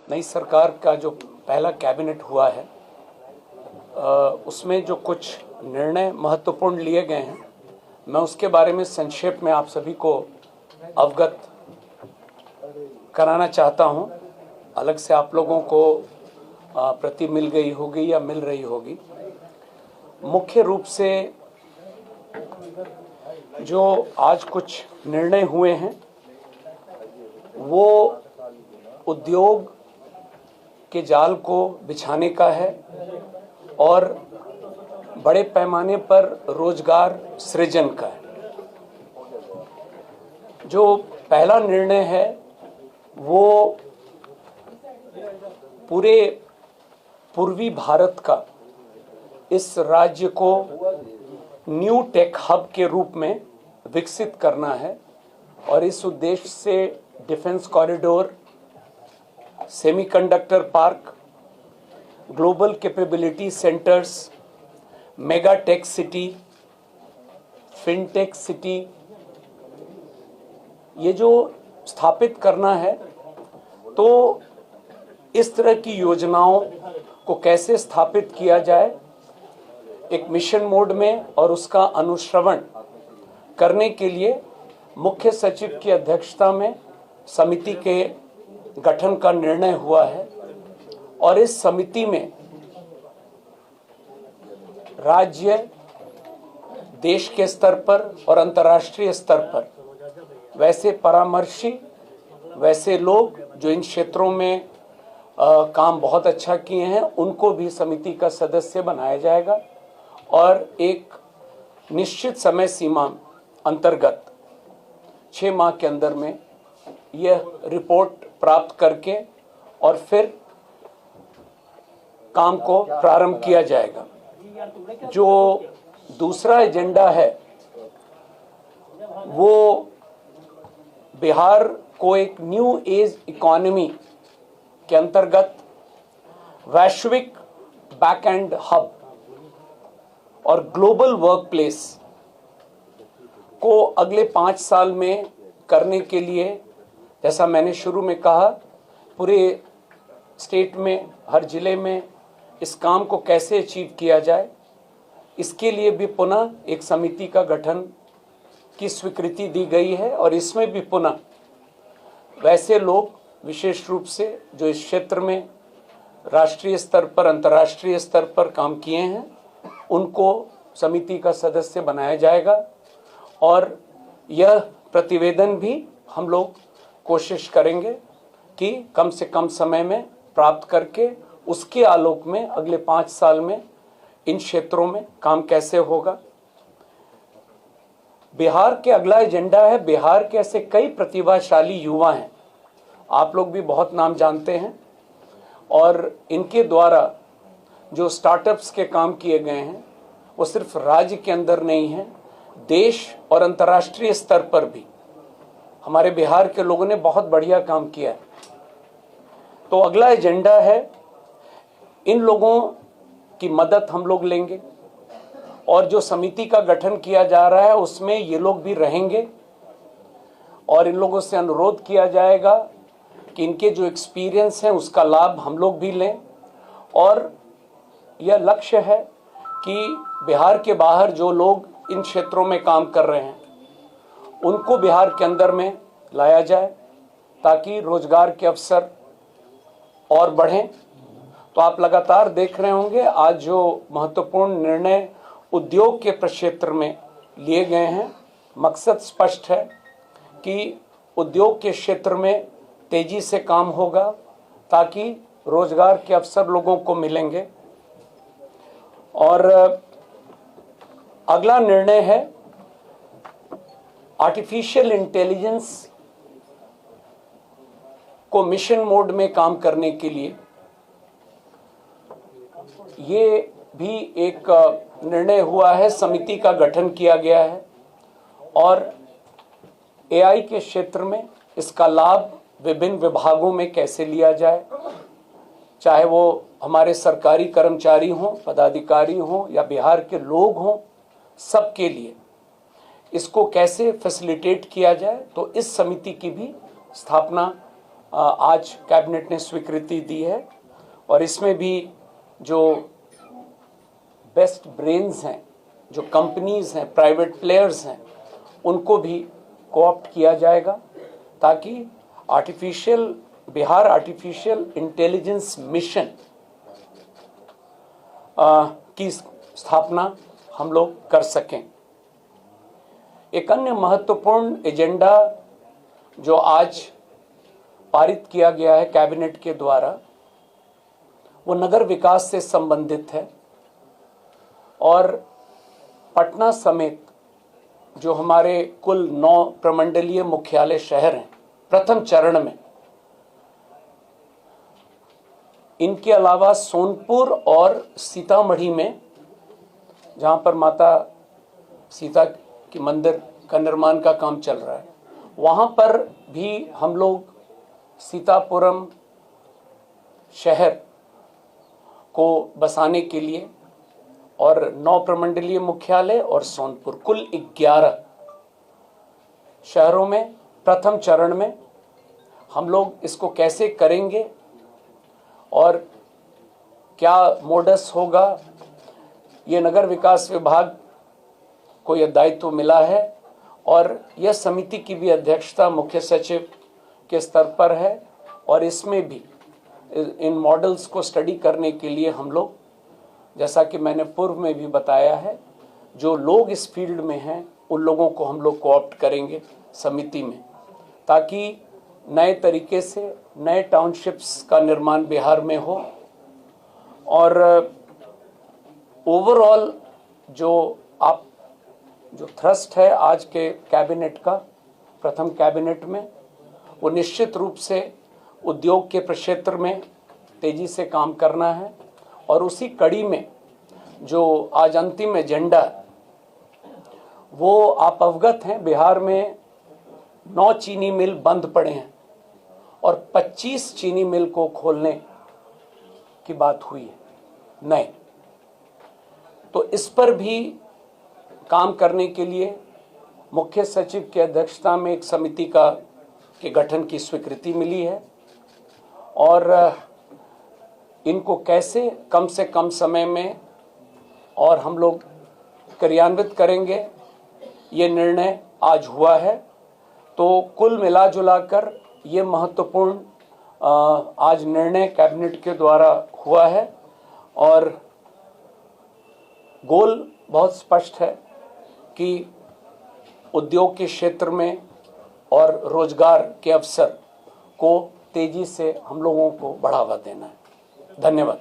नई सरकार का जो पहला कैबिनेट हुआ है उसमें जो कुछ निर्णय महत्वपूर्ण लिए गए हैं, मैं उसके बारे में संक्षेप में आप सभी को अवगत कराना चाहता हूं। अलग से आप लोगों को प्रति मिल गई होगी या मिल रही होगी। मुख्य रूप से जो आज कुछ निर्णय हुए हैं वो उद्योग के जाल को बिछाने का है और बड़े पैमाने पर रोजगार सृजन का है। जो पहला निर्णय है वो पूरे पूर्वी भारत का इस राज्य को न्यू टेक हब के रूप में विकसित करना है और इस उद्देश्य से defence corridor, semiconductor park, global capability centres, mega tech city, fintech city, ये जो स्थापित करना है, तो इस तरह की योजनाओं को कैसे स्थापित किया जाए एक मिशन मोड में और उसका अनुश्रवण करने के लिए मुख्य सचिव की अध्यक्षता में समिति के गठन का निर्णय हुआ है और इस समिति में राज्य, देश के स्तर पर और अंतर्राष्ट्रीय स्तर पर वैसे परामर्शी, वैसे लोग जो इन क्षेत्रों में काम बहुत अच्छा किए हैं, उनको भी समिति का सदस्य बनाया जाएगा और एक निश्चित समय सीमा अंतर्गत 6 माह के अंदर में यह रिपोर्ट प्राप्त करके और फिर काम को प्रारंभ किया जाएगा। जो दूसरा एजेंडा है वो बिहार को एक न्यू एज इकोनॉमी के अंतर्गत वैश्विक बैक एंड हब और ग्लोबल वर्क प्लेस को अगले 5 साल में करने के लिए, जैसा मैंने शुरू में कहा, पूरे स्टेट में, हर जिले में इस काम को कैसे अचीव किया जाए, इसके लिए भी पुनः एक समिति का गठन की स्वीकृति दी गई है और इसमें भी पुनः वैसे लोग विशेष रूप से जो इस क्षेत्र में राष्ट्रीय स्तर पर, अंतर्राष्ट्रीय स्तर पर काम किए हैं, उनको समिति का सदस्य बनाया जाएगा और यह प्रतिवेदन भी हम लोग कोशिश करेंगे कि कम से कम समय में प्राप्त करके उसके आलोक में अगले 5 साल में इन क्षेत्रों में काम कैसे होगा। बिहार के अगला एजेंडा है, बिहार के ऐसे कई प्रतिभाशाली युवा हैं, आप लोग भी बहुत नाम जानते हैं, और इनके द्वारा जो स्टार्टअप्स के काम किए गए हैं वो सिर्फ राज्य के अंदर नहीं है, देश और अंतर्राष्ट्रीय स्तर पर भी हमारे बिहार के लोगों ने बहुत बढ़िया काम किया है। तो अगला एजेंडा है, इन लोगों की मदद हम लोग लेंगे और जो समिति का गठन किया जा रहा है उसमें ये लोग भी रहेंगे और इन लोगों से अनुरोध किया जाएगा कि इनके जो एक्सपीरियंस है उसका लाभ हम लोग भी लें और यह लक्ष्य है कि बिहार के बाहर जो लोग इन क्षेत्रों में काम कर रहे हैं उनको बिहार के अंदर में लाया जाए ताकि रोजगार के अवसर और बढ़ें। तो आप लगातार देख रहे होंगे आज जो महत्वपूर्ण निर्णय उद्योग के प्रक्षेत्र में लिए गए हैं, मकसद स्पष्ट है कि उद्योग के क्षेत्र में तेजी से काम होगा ताकि रोजगार के अवसर लोगों को मिलेंगे। और अगला निर्णय है आर्टिफिशियल इंटेलिजेंस को मिशन मोड में काम करने के लिए ये भी एक निर्णय हुआ है, समिति का गठन किया गया है और एआई के क्षेत्र में इसका लाभ विभिन्न विभागों में कैसे लिया जाए, चाहे वो हमारे सरकारी कर्मचारी हों, पदाधिकारी हों या बिहार के लोग हों, सबके लिए इसको कैसे फैसिलिटेट किया जाए। तो इस समिति की भी स्थापना आज कैबिनेट ने स्वीकृति दी है और इसमें भी जो बेस्ट ब्रेन्स हैं, जो कंपनीज हैं, प्राइवेट प्लेयर्स हैं, उनको भी कोऑप्ट किया जाएगा ताकि बिहार आर्टिफिशियल इंटेलिजेंस मिशन की स्थापना हम लोग कर सकें। एक अन्य महत्वपूर्ण एजेंडा जो आज पारित किया गया है कैबिनेट के द्वारा, वो नगर विकास से संबंधित है और पटना समेत जो हमारे कुल 9 प्रमंडलीय मुख्यालय शहर हैं, प्रथम चरण में इनके अलावा सोनपुर और सीतामढ़ी में, जहां पर माता सीता के मंदिर का निर्माण का काम चल रहा है, वहां पर भी हम लोग सीतापुरम शहर को बसाने के लिए और 9 प्रमंडलीय मुख्यालय और सोनपुर, कुल 11 शहरों में प्रथम चरण में हम लोग इसको कैसे करेंगे और क्या मोडस होगा, ये नगर विकास विभाग को यह दायित्व मिला है और यह समिति की भी अध्यक्षता मुख्य सचिव के स्तर पर है और इसमें भी इन मॉडल्स को स्टडी करने के लिए हम लोग, जैसा कि मैंने पूर्व में भी बताया है, जो लोग इस फील्ड में हैं उन लोगों को हम लोग कोऑप्ट करेंगे समिति में, ताकि नए तरीके से नए टाउनशिप्स का निर्माण बिहार में हो और ओवरऑल जो थ्रस्ट है आज के कैबिनेट का, प्रथम कैबिनेट में, वो निश्चित रूप से उद्योग के क्षेत्र में तेजी से काम करना है और उसी कड़ी में जो आज अंतिम एजेंडा, वो आप अवगत हैं, बिहार में 9 चीनी मिल बंद पड़े हैं और 25 चीनी मिल को खोलने की बात हुई है नए। तो इस पर भी काम करने के लिए मुख्य सचिव की अध्यक्षता में एक समिति के गठन की स्वीकृति मिली है और इनको कैसे कम से कम समय में और हम लोग क्रियान्वित करेंगे, ये निर्णय आज हुआ है। तो कुल मिला जुलाकर ये महत्वपूर्ण आज निर्णय कैबिनेट के द्वारा हुआ है और गोल बहुत स्पष्ट है कि उद्योग के क्षेत्र में और रोजगार के अवसर को तेजी से हम लोगों को बढ़ावा देना है। धन्यवाद।